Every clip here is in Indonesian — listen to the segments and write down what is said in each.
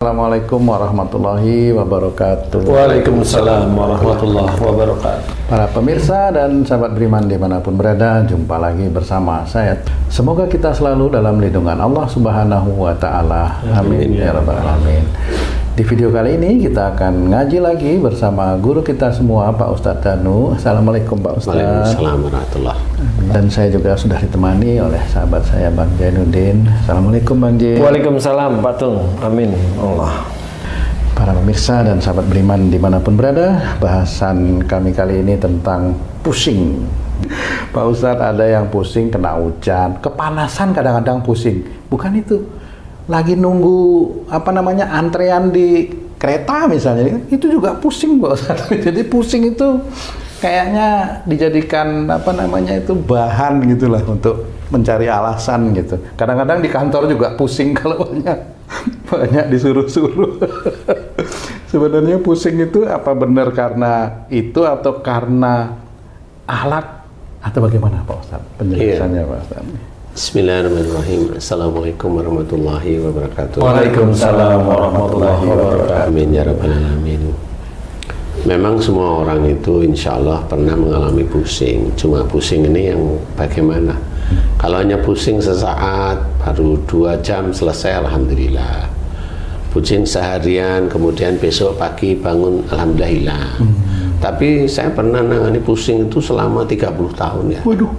Assalamualaikum warahmatullahi wabarakatuh. Waalaikumsalam warahmatullahi wabarakatuh. Para pemirsa dan sahabat beriman dimanapun berada, jumpa lagi bersama saya. Semoga kita selalu dalam lindungan Allah Subhanahu wa Ta'ala. Amin ya Rabbal Alamin. Di video kali ini kita akan ngaji lagi bersama guru kita semua, Pak Ustadz Danu. Assalamualaikum Pak Ustadz. Waalaikumsalam warahmatullahi wabarakatuh. Dan saya juga sudah ditemani oleh sahabat saya Bang Jainuddin. Assalamualaikum Bang Jain. Waalaikumsalam Pak Tung. Amin Allah. Para pemirsa dan sahabat beriman dimanapun berada, bahasan kami kali ini tentang pusing. Pak Ustadz, ada yang pusing kena hujan, kepanasan kadang-kadang pusing. Bukan itu, lagi nunggu antrean di kereta misalnya, itu juga pusing Pak Ustadz. Jadi pusing itu kayaknya dijadikan bahan gitulah untuk mencari alasan gitu. Kadang-kadang di kantor juga pusing kalau banyak disuruh-suruh. Sebenarnya pusing itu apa benar karena itu atau karena alat atau bagaimana Pak Ustadz? Penjelasannya Pak Ustadz. Bismillahirrahmanirrahim. Assalamualaikum warahmatullahi wabarakatuh. Waalaikumsalam warahmatullahi wabarakatuh. Amin ya Rabbal Alamin. Memang semua orang itu insya Allah pernah mengalami pusing. Cuma pusing ini yang bagaimana? Kalau hanya pusing sesaat, baru 2 jam selesai, alhamdulillah. Pusing seharian, kemudian besok pagi bangun, alhamdulillah hilang. Tapi saya pernah nangani pusing itu selama 30 tahun ya. Waduh.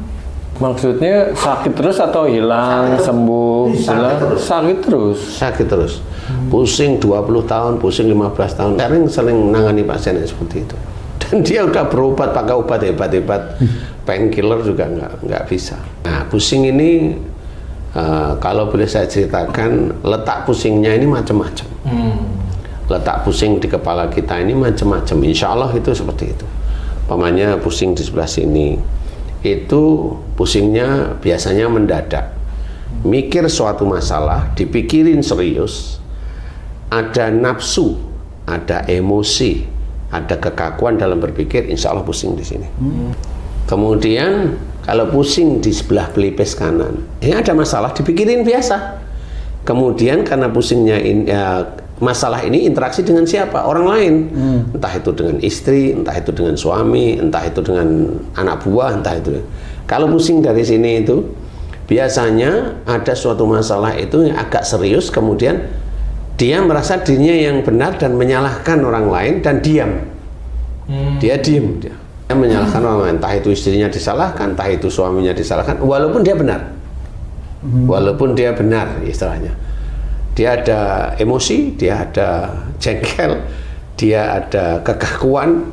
Maksudnya sakit terus atau hilang, sembuh, hilang? Sakit terus. Sakit terus. Pusing 20 tahun, pusing 15 tahun. Sering nangani pasien yang seperti itu. Dan dia udah berobat pakai obat hebat-hebat, painkiller juga nggak bisa. Nah, pusing ini kalau boleh saya ceritakan, letak pusingnya ini macam-macam. Letak pusing di kepala kita ini macam-macam. Insya Allah itu seperti itu. Pamannya pusing di sebelah sini, itu pusingnya biasanya mendadak. Mikir suatu masalah, dipikirin serius, ada nafsu, ada emosi, ada kekakuan dalam berpikir, insya Allah pusing di sini. Kemudian kalau pusing di sebelah pelipis kanan, ini ada masalah, dipikirin biasa. Kemudian karena pusingnya masalah ini interaksi dengan siapa? Orang lain. Entah itu dengan istri, entah itu dengan suami, entah itu dengan anak buah, entah itu. Kalau pusing dari sini itu, biasanya ada suatu masalah itu yang agak serius, kemudian dia merasa dirinya yang benar dan menyalahkan orang lain dan diam. Dia diam. Dia menyalahkan orang lain, entah itu istrinya disalahkan, entah itu suaminya disalahkan, walaupun dia benar. Walaupun dia benar istilahnya. Dia ada emosi, dia ada jengkel, dia ada kekakuan,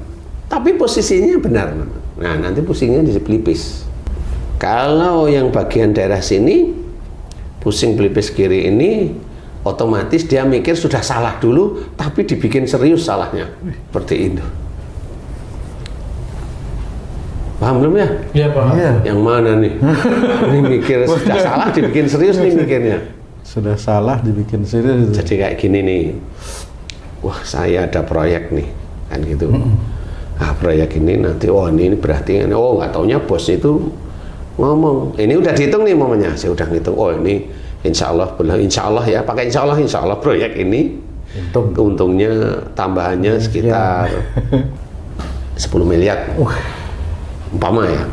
tapi posisinya benar. Nah, nanti pusingnya di pelipis. Kalau yang bagian daerah sini, pusing pelipis kiri ini, otomatis dia mikir sudah salah dulu, tapi dibikin serius salahnya. Seperti itu. Paham belum ya? Iya paham. Yang mana nih? Ini mikir sudah salah, dibikin serius nih mikirnya. Sudah salah dibikin serius. Jadi kayak gini nih, wah saya ada proyek nih, kan gitu. Proyek ini nanti, ini berarti, nggak taunya bos itu ngomong, ini udah dihitung nih momennya, saya udah ngitung, ini insya Allah ya, pakai insya Allah proyek ini, untungnya tambahannya sekitar 10 miliar, umpama ya.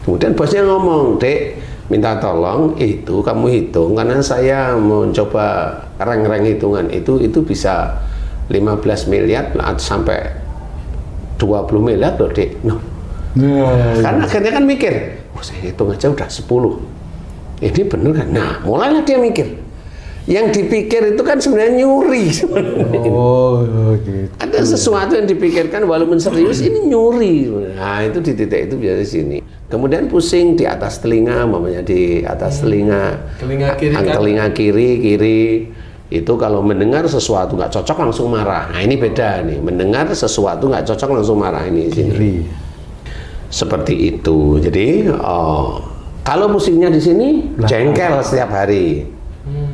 Kemudian bosnya ngomong, Dek, minta tolong itu kamu hitung karena saya mau coba reng-reng hitungan itu bisa 15 miliar sampai 20 miliar loh Dek. Karena akhirnya kan mikir, saya hitung aja udah 10, ini bener kan? Nah, mulailah dia mikir. Yang dipikir itu kan sebenarnya nyuri sebenarnya. Gitu. Ada sesuatu yang dipikirkan walaupun serius, ini nyuri. Nah, itu di titik itu biasa di sini. Kemudian pusing di atas telinga, di atas telinga kiri itu kalau mendengar sesuatu nggak cocok langsung marah. Nah, ini beda nih, mendengar sesuatu nggak cocok langsung marah ini di sini. Seperti itu. Jadi kalau pusingnya di sini jengkel setiap hari.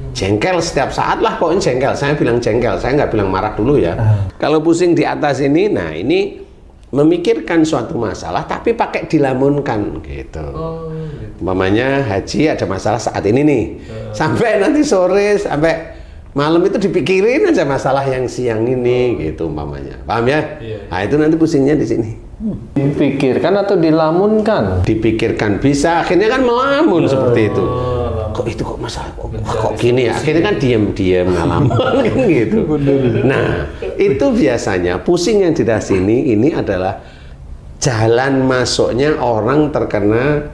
Jengkel setiap saat lah, pokoknya jengkel. Saya bilang jengkel, saya nggak bilang marah dulu ya. Kalau pusing di atas ini, nah ini memikirkan suatu masalah tapi pakai dilamunkan gitu. Umpamanya haji ada masalah saat ini nih, sampai nanti sore, sampai Malam itu dipikirin aja masalah yang siang ini gitu umpamanya. Paham ya? Nah, itu nanti pusingnya di sini. Dipikirkan atau dilamunkan? Dipikirkan bisa, akhirnya kan melamun seperti itu. Kok itu kok masalah kok gini ya? Akhirnya kan diam-diam ngalamun kan gitu. Nah, itu biasanya pusing yang di sini ini adalah jalan masuknya orang terkena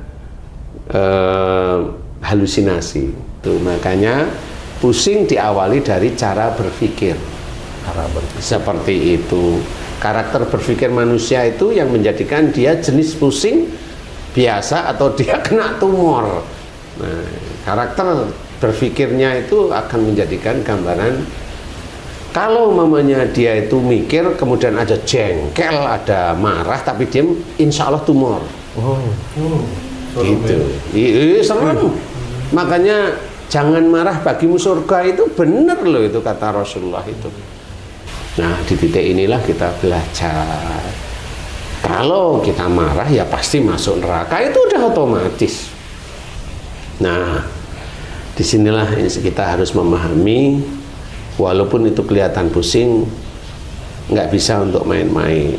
halusinasi. Tuh makanya pusing diawali dari cara berpikir. Seperti itu. Karakter berpikir manusia itu yang menjadikan dia jenis pusing biasa atau dia kena tumor. Nah, karakter berpikirnya itu akan menjadikan gambaran kalau mamanya dia itu mikir kemudian ada jengkel, ada marah tapi dia insya Allah tumor. Gitu. Serem. Makanya jangan marah bagimu surga itu benar loh itu kata Rasulullah itu. Nah di titik inilah kita belajar. Kalau kita marah ya pasti masuk neraka itu udah otomatis. Nah disinilah kita harus memahami walaupun itu kelihatan pusing nggak bisa untuk main-main.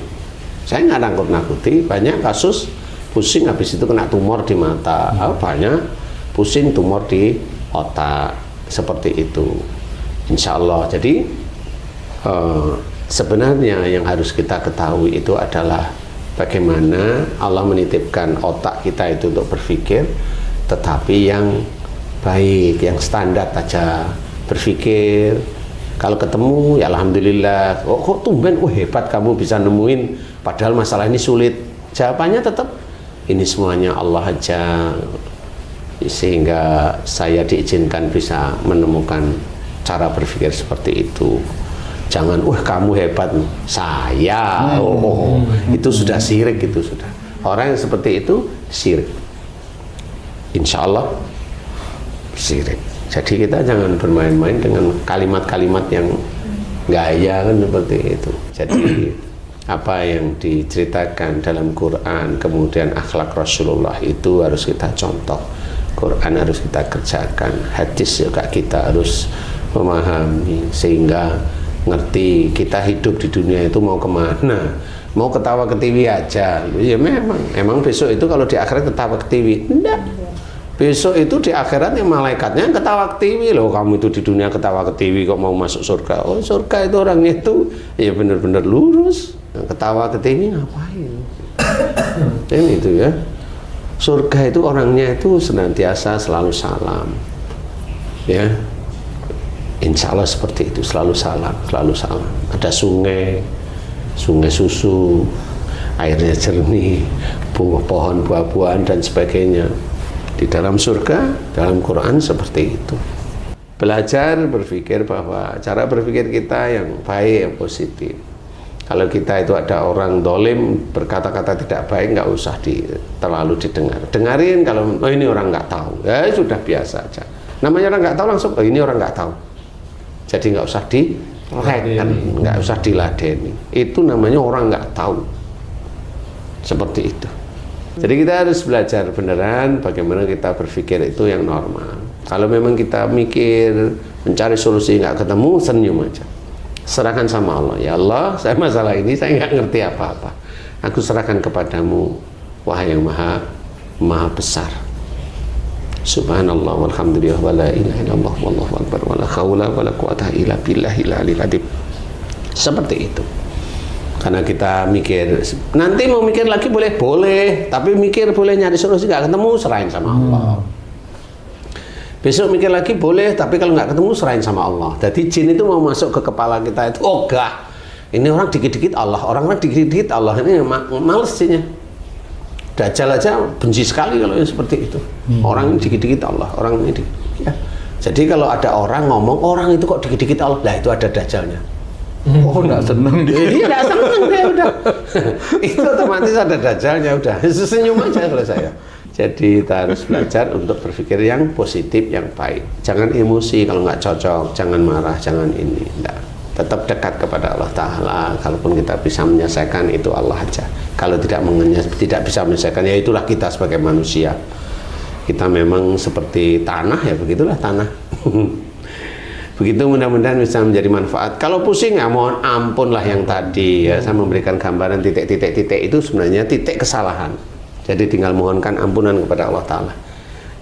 Saya nggak nakut-nakuti banyak kasus pusing habis itu kena tumor di mata. Banyak pusing tumor di otak seperti itu. Insya Allah. Jadi sebenarnya yang harus kita ketahui itu adalah bagaimana Allah menitipkan otak kita itu untuk berpikir, tetapi yang baik, yang standar aja berpikir. Kalau ketemu ya alhamdulillah. Oh, kok tumben, hebat kamu bisa nemuin, padahal masalah ini sulit. Jawabannya tetap ini semuanya Allah aja, sehingga saya diizinkan bisa menemukan cara berpikir seperti itu. Jangan, kamu hebat, saya, itu sudah syirik, itu sudah. Orang yang seperti itu syirik. Insya Allah syirik. Jadi kita jangan bermain-main dengan kalimat-kalimat yang gaya kan seperti itu. Jadi apa yang diceritakan dalam Quran, kemudian akhlak Rasulullah itu harus kita contoh. Quran harus kita kerjakan, hadis juga kita harus memahami sehingga ngerti kita hidup di dunia itu mau kemana. Mau ketawa ke TV aja ya memang besok itu kalau di akhirat ketawa ke TV enggak, besok itu di akhirat yang malaikatnya ketawa ke TV loh. Kamu itu di dunia ketawa ke TV kok mau masuk surga? Oh surga itu orangnya itu ya benar-benar lurus. Ketawa ke TV ngapain? Ini itu ya, surga itu orangnya itu senantiasa selalu salam ya. Insya Allah seperti itu, selalu salam, selalu salam. Ada sungai susu, airnya jernih, pohon buah-buahan dan sebagainya. Di dalam surga, dalam Quran seperti itu. Belajar berpikir bahwa cara berpikir kita yang baik, yang positif. Kalau kita itu ada orang dolim berkata-kata tidak baik, nggak usah terlalu didengar. Dengarin kalau ini orang nggak tahu, ya sudah biasa aja. Namanya orang nggak tahu langsung, ini orang nggak tahu. Jadi nggak usah direken, nggak usah diladeni. Itu namanya orang nggak tahu. Seperti itu. Jadi kita harus belajar beneran bagaimana kita berpikir itu yang normal. Kalau memang kita mikir, mencari solusi nggak ketemu, senyum aja. Serahkan sama Allah. Ya Allah, saya masalah ini saya nggak ngerti apa-apa. Aku serahkan kepadamu, wahai yang maha besar. Subhanallah walhamdulillah wa la ilaha illallah wallahu akbar wa la haula wa la quwata illa billahil aliyil azim. Seperti itu. Karena kita mikir, nanti mau mikir lagi boleh, tapi mikir boleh nyari solusi nggak ketemu, serahin sama Allah. Besok mikir lagi boleh, tapi kalau nggak ketemu serahin sama Allah. Jadi jin itu mau masuk ke kepala kita itu, ogah. Ini orang dikit-dikit Allah, orang dikit-dikit Allah, ini males jinnya. Dajjal aja benci sekali kalau yang seperti itu. Orang ini dikit-dikit Allah, orang ini ya. Jadi kalau ada orang ngomong orang itu kok dikit-dikit Allah, lah itu ada dajjalnya. Oh, enggak seneng dia. Iya, enggak seneng dia udah. Itu otomatis ada dajjalnya udah. Senyum aja kalau saya. Jadi kita harus belajar untuk berpikir yang positif, yang baik. Jangan emosi kalau nggak cocok, jangan marah, jangan ini. Enggak. Tetap dekat kepada Allah Ta'ala. Kalaupun kita bisa menyelesaikan itu Allah aja. Kalau tidak bisa menyelesaikan, ya itulah kita sebagai manusia. Kita memang seperti tanah ya, begitulah tanah. Begitu, mudah-mudahan bisa menjadi manfaat. Kalau pusing ya mohon ampun lah yang tadi ya, saya memberikan gambaran titik-titik itu sebenarnya titik kesalahan. Jadi tinggal mohonkan ampunan kepada Allah Ta'ala.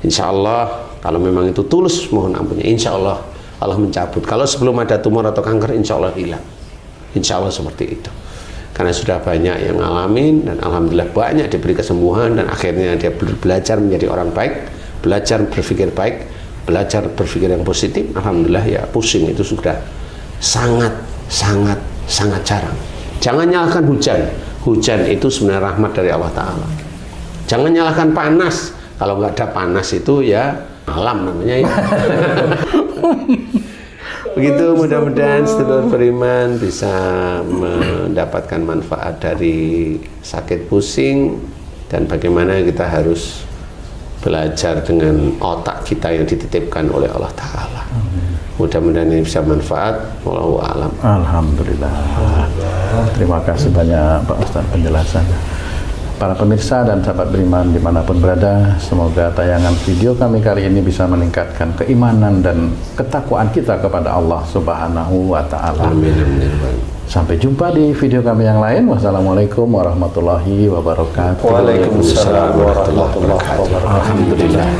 Insya Allah kalau memang itu tulus mohon ampunnya, insya Allah Allah mencabut. Kalau sebelum ada tumor atau kanker, insya Allah hilang. Insya Allah seperti itu. Karena sudah banyak yang ngalamin dan alhamdulillah banyak diberi kesembuhan dan akhirnya dia belajar menjadi orang baik, belajar berpikir baik, belajar berpikir yang positif. Alhamdulillah ya, pusing itu sudah sangat jarang. Jangan nyalahkan hujan. Hujan itu sebenarnya rahmat dari Allah Ta'ala. Jangan nyalahkan panas. Kalau nggak ada panas itu ya alam namanya ya. Begitu, mudah-mudahan sedulur beriman bisa mendapatkan manfaat dari sakit pusing dan bagaimana kita harus belajar dengan otak kita yang dititipkan oleh Allah Ta'ala. Mudah-mudahan ini bisa manfaat. Wallahu a'lam. Alhamdulillah. Terima kasih banyak Pak Ustadz penjelasannya. Para pemirsa dan sahabat beriman dimanapun berada, semoga tayangan video kami kali ini bisa meningkatkan keimanan dan ketakwaan kita kepada Allah Subhanahu wa Ta'ala. Amin. Sampai jumpa di video kami yang lain. Wassalamualaikum warahmatullahi wabarakatuh. Waalaikumsalam warahmatullahi wabarakatuh. Alhamdulillah.